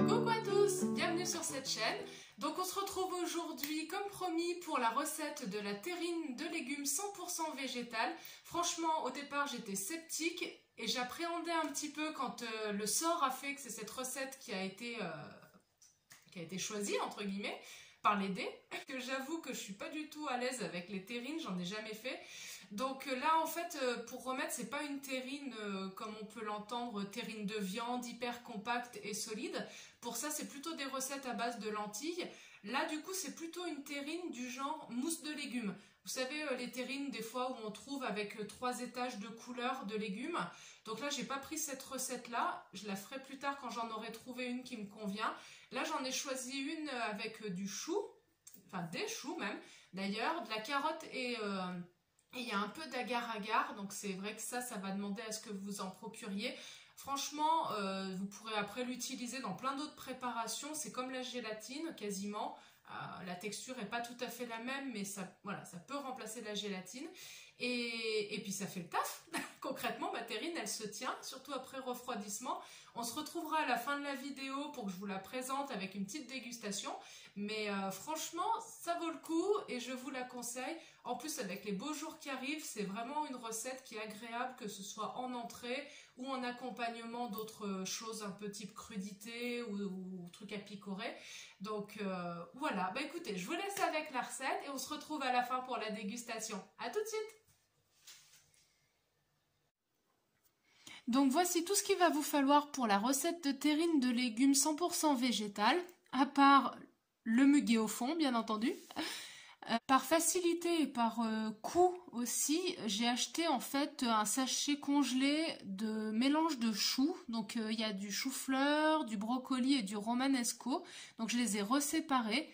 Coucou à tous, bienvenue sur cette chaîne. Donc on se retrouve aujourd'hui comme promis pour la recette de la terrine de légumes 100% végétal. Franchement au départ j'étais sceptique et j'appréhendais un petit peu quand le sort a fait que c'est cette recette qui a été choisie entre guillemets par les dés. Que j'avoue que je suis pas du tout à l'aise avec les terrines, j'en ai jamais fait. Donc là en fait pour remettre c'est pas une terrine comme on peut l'entendre, terrine de viande hyper compacte et solide. Pour ça c'est plutôt des recettes à base de lentilles. Là du coup c'est plutôt une terrine du genre mousse de légumes. Vous savez les terrines des fois où on trouve avec 3 étages de couleurs de légumes. Donc là j'ai pas pris cette recette là, je la ferai plus tard quand j'en aurai trouvé une qui me convient. Là j'en ai choisi une avec du chou, enfin des choux même d'ailleurs, de la carotte et il y a un peu d'agar-agar, donc c'est vrai que ça va demander à ce que vous en procuriez. Franchement, vous pourrez après l'utiliser dans plein d'autres préparations. C'est comme la gélatine, quasiment. La texture n'est pas tout à fait la même, mais ça, voilà, ça peut remplacer la gélatine. Et puis ça fait le taf. Concrètement, ma terrine, elle se tient, surtout après refroidissement. On se retrouvera à la fin de la vidéo pour que je vous la présente avec une petite dégustation. Mais franchement, ça vaut le coup et je vous la conseille. En plus, avec les beaux jours qui arrivent, c'est vraiment une recette qui est agréable, que ce soit en entrée ou en accompagnement d'autres choses un peu type crudité ou trucs à picorer. Donc voilà, bah écoutez, je vous laisse avec la recette et on se retrouve à la fin pour la dégustation. À tout de suite! Donc voici tout ce qu'il va vous falloir pour la recette de terrine de légumes 100% végétal, à part le muguet au fond, bien entendu. Par facilité et par coût aussi, j'ai acheté en fait un sachet congelé de mélange de choux. Donc il y a du chou-fleur, du brocoli et du romanesco. Donc je les ai reséparés.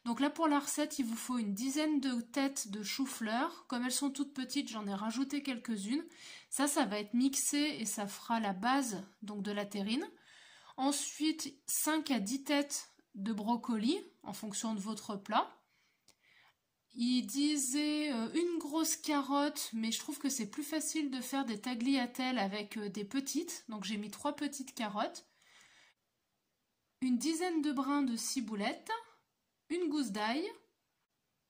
Donc là pour la recette, il vous faut une dizaine de têtes de chou-fleur. Comme elles sont toutes petites, j'en ai rajouté quelques-unes. Ça va être mixé et ça fera la base donc de la terrine. Ensuite, 5 à 10 têtes de brocoli en fonction de votre plat. Il disait une grosse carotte, mais je trouve que c'est plus facile de faire des tagliatelles avec des petites. Donc j'ai mis 3 petites carottes. Une dizaine de brins de ciboulette. Une gousse d'ail.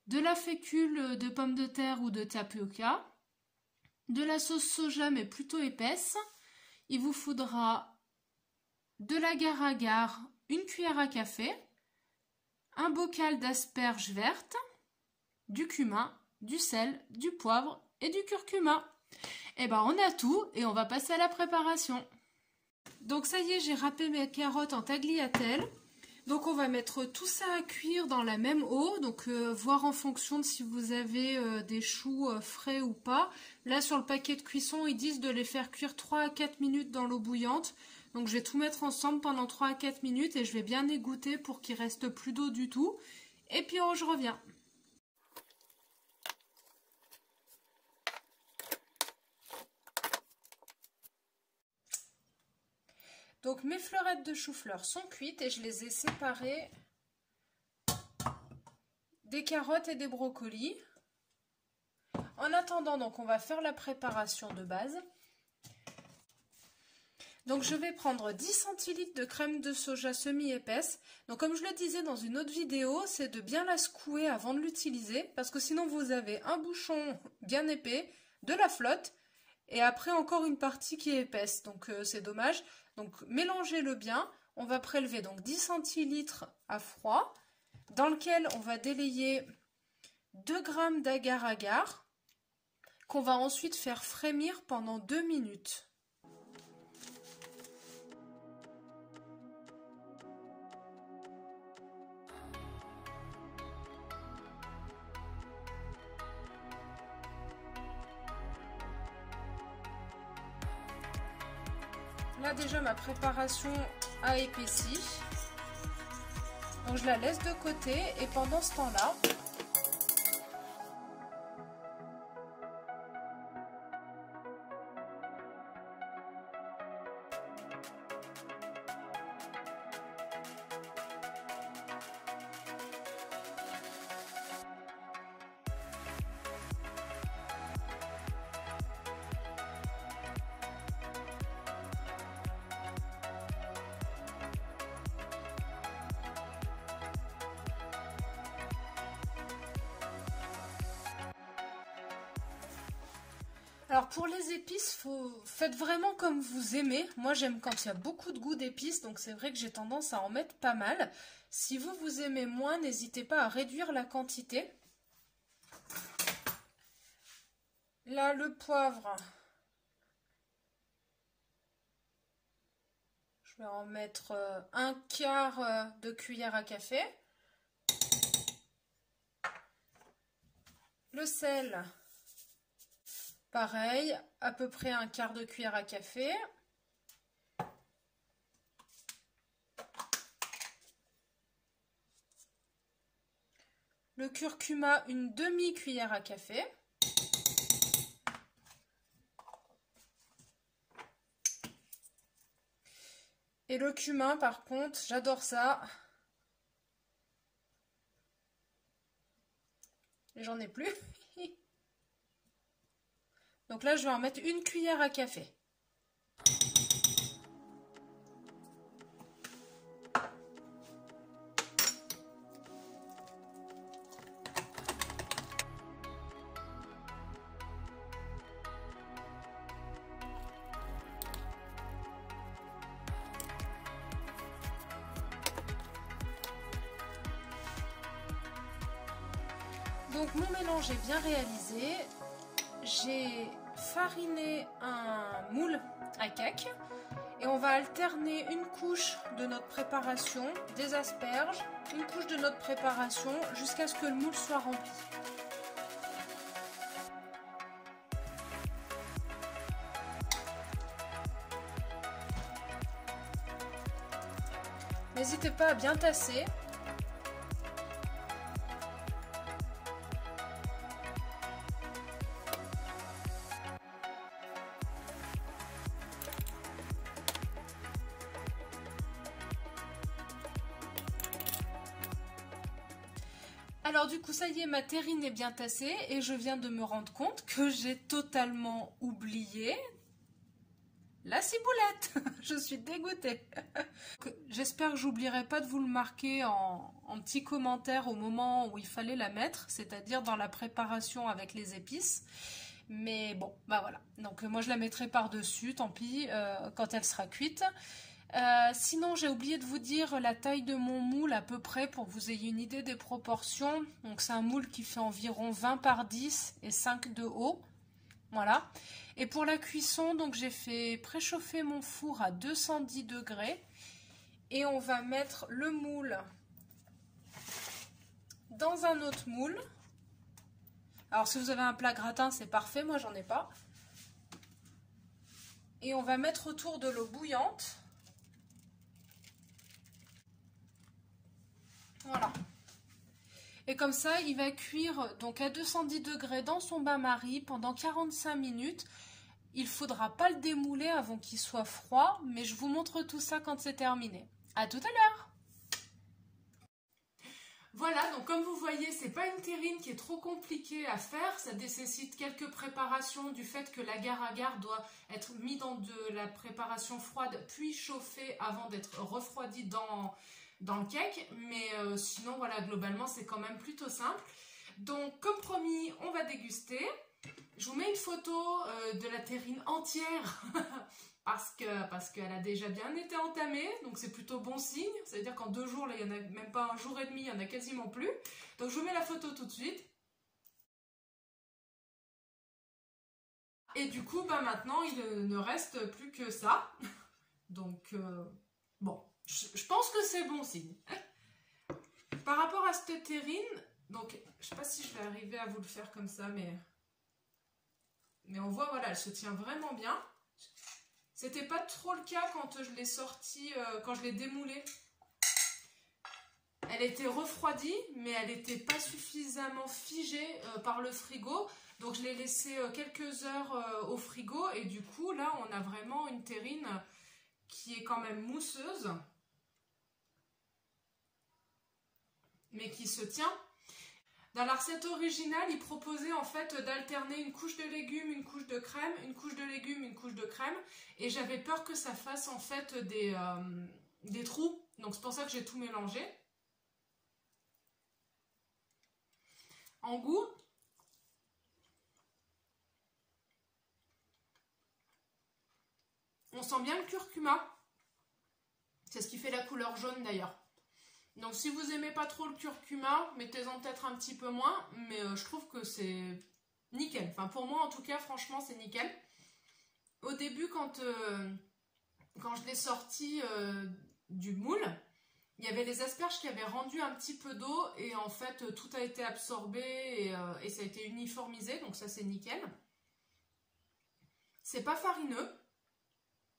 De la fécule de pommes de terre ou de tapioca. De la sauce soja, mais plutôt épaisse. Il vous faudra de l'agar-agar, une cuillère à café. Un bocal d'asperges vertes. Du cumin, du sel, du poivre et du curcuma. Et ben on a tout et on va passer à la préparation. Donc ça y est, j'ai râpé mes carottes en tagliatelle. Donc on va mettre tout ça à cuire dans la même eau, donc voir en fonction de si vous avez des choux frais ou pas. Là sur le paquet de cuisson, ils disent de les faire cuire 3 à 4 minutes dans l'eau bouillante. Donc je vais tout mettre ensemble pendant 3 à 4 minutes et je vais bien égoutter pour qu'il reste plus d'eau du tout. Et puis je reviens. Donc mes fleurettes de chou-fleur sont cuites et je les ai séparées des carottes et des brocolis. En attendant, donc on va faire la préparation de base. Donc je vais prendre 10 centilitres de crème de soja semi-épaisse. Donc comme je le disais dans une autre vidéo, c'est de bien la secouer avant de l'utiliser parce que sinon vous avez un bouchon bien épais, de la flotte et après encore une partie qui est épaisse. Donc c'est dommage. Donc mélangez-le bien, on va prélever donc 10 centilitres à froid, dans lequel on va délayer 2 g d'agar-agar, qu'on va ensuite faire frémir pendant 2 minutes. Là déjà ma préparation a épaissi, donc je la laisse de côté et pendant ce temps-là, Alors pour les épices, faites vraiment comme vous aimez. Moi j'aime quand il y a beaucoup de goût d'épices, donc c'est vrai que j'ai tendance à en mettre pas mal. Si vous aimez moins, n'hésitez pas à réduire la quantité. Là le poivre, je vais en mettre un quart de cuillère à café. Le sel, pareil, à peu près un quart de cuillère à café. Le curcuma, une demi-cuillère à café. Et le cumin, par contre, j'adore ça. J'en ai plus. Donc là, je vais en mettre une cuillère à café. Donc mon mélange est bien réalisé. J'ai fariné un moule à cake et on va alterner une couche de notre préparation, des asperges, une couche de notre préparation jusqu'à ce que le moule soit rempli. N'hésitez pas à bien tasser. Alors du coup, ça y est, ma terrine est bien tassée et je viens de me rendre compte que j'ai totalement oublié la ciboulette. Je suis dégoûtée. J'espère que j'oublierai pas de vous le marquer en petit commentaire au moment où il fallait la mettre, c'est-à-dire dans la préparation avec les épices. Mais bon, bah voilà. Donc moi je la mettrai par-dessus, tant pis, quand elle sera cuite. Sinon j'ai oublié de vous dire la taille de mon moule à peu près pour que vous ayez une idée des proportions. Donc c'est un moule qui fait environ 20 par 10 et 5 de haut. Voilà. Et pour la cuisson, donc j'ai fait préchauffer mon four à 210 degrés. Et on va mettre le moule dans un autre moule. Alors si vous avez un plat gratin, c'est parfait, moi j'en ai pas. Et on va mettre autour de l'eau bouillante. Voilà. Et comme ça, il va cuire donc à 210 degrés dans son bain-marie pendant 45 minutes. Il ne faudra pas le démouler avant qu'il soit froid, mais je vous montre tout ça quand c'est terminé. À tout à l'heure! Voilà, donc comme vous voyez, c'est pas une terrine qui est trop compliquée à faire. Ça nécessite quelques préparations du fait que l'agar-agar doit être mis dans de la préparation froide puis chauffée avant d'être refroidi dans le cake. Mais sinon, voilà, globalement, c'est quand même plutôt simple. Donc, comme promis, on va déguster. Je vous mets une photo de la terrine entière parce qu'elle a déjà bien été entamée, donc c'est plutôt bon signe. Ça veut dire qu'en 2 jours, là, il n'y en a même pas un jour et demi, il n'y en a quasiment plus. Donc je vous mets la photo tout de suite. Et du coup, bah, maintenant, il ne reste plus que ça. Donc, bon, je pense que c'est bon signe. Par rapport à cette terrine, donc, je ne sais pas si je vais arriver à vous le faire comme ça, mais on voit, voilà, elle se tient vraiment bien. C'était pas trop le cas quand je l'ai sortie, quand je l'ai démoulée. Elle était refroidie, mais elle n'était pas suffisamment figée par le frigo. Donc je l'ai laissée quelques heures au frigo. Et du coup, là, on a vraiment une terrine qui est quand même mousseuse. Mais qui se tient. Dans la recette originale, il proposait en fait d'alterner une couche de légumes, une couche de crème, une couche de légumes, une couche de crème. Et j'avais peur que ça fasse en fait des trous. Donc c'est pour ça que j'ai tout mélangé. En goût, On sent bien le curcuma. C'est ce qui fait la couleur jaune d'ailleurs. Donc si vous aimez pas trop le curcuma, mettez-en peut-être un petit peu moins, mais je trouve que c'est nickel. Enfin pour moi en tout cas, franchement c'est nickel. Au début quand je l'ai sorti du moule, il y avait les asperges qui avaient rendu un petit peu d'eau et en fait tout a été absorbé et ça a été uniformisé, donc ça c'est nickel. C'est pas farineux,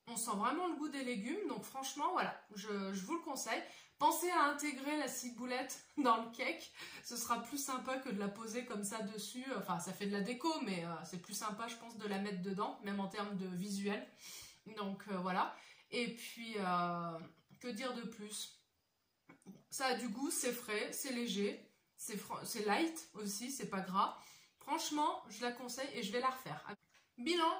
on sent vraiment le goût des légumes, donc franchement voilà, je vous le conseille. Pensez à intégrer la ciboulette dans le cake, ce sera plus sympa que de la poser comme ça dessus, enfin ça fait de la déco mais c'est plus sympa je pense de la mettre dedans, même en termes de visuel. Donc voilà, et puis que dire de plus? Ça a du goût, c'est frais, c'est léger, c'est light aussi, c'est pas gras. Franchement, je la conseille et je vais la refaire. Bilan,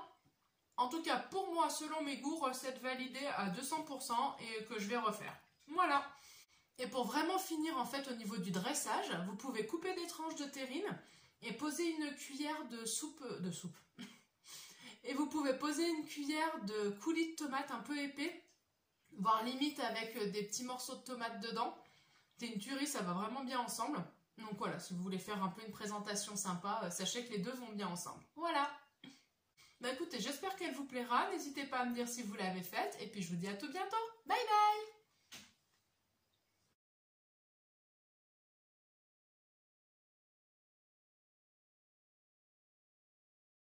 en tout cas pour moi, selon mes goûts, recette validée à 200% et que je vais refaire. Voilà. Et pour vraiment finir en fait au niveau du dressage, vous pouvez couper des tranches de terrine et poser une cuillère de soupe. Et vous pouvez poser une cuillère de coulis de tomate un peu épais, voire limite avec des petits morceaux de tomate dedans. C'est une tuerie, ça va vraiment bien ensemble. Donc voilà, si vous voulez faire un peu une présentation sympa, sachez que les deux vont bien ensemble. Voilà. Bah écoutez, j'espère qu'elle vous plaira. N'hésitez pas à me dire si vous l'avez faite. Et puis je vous dis à tout bientôt. Bye bye!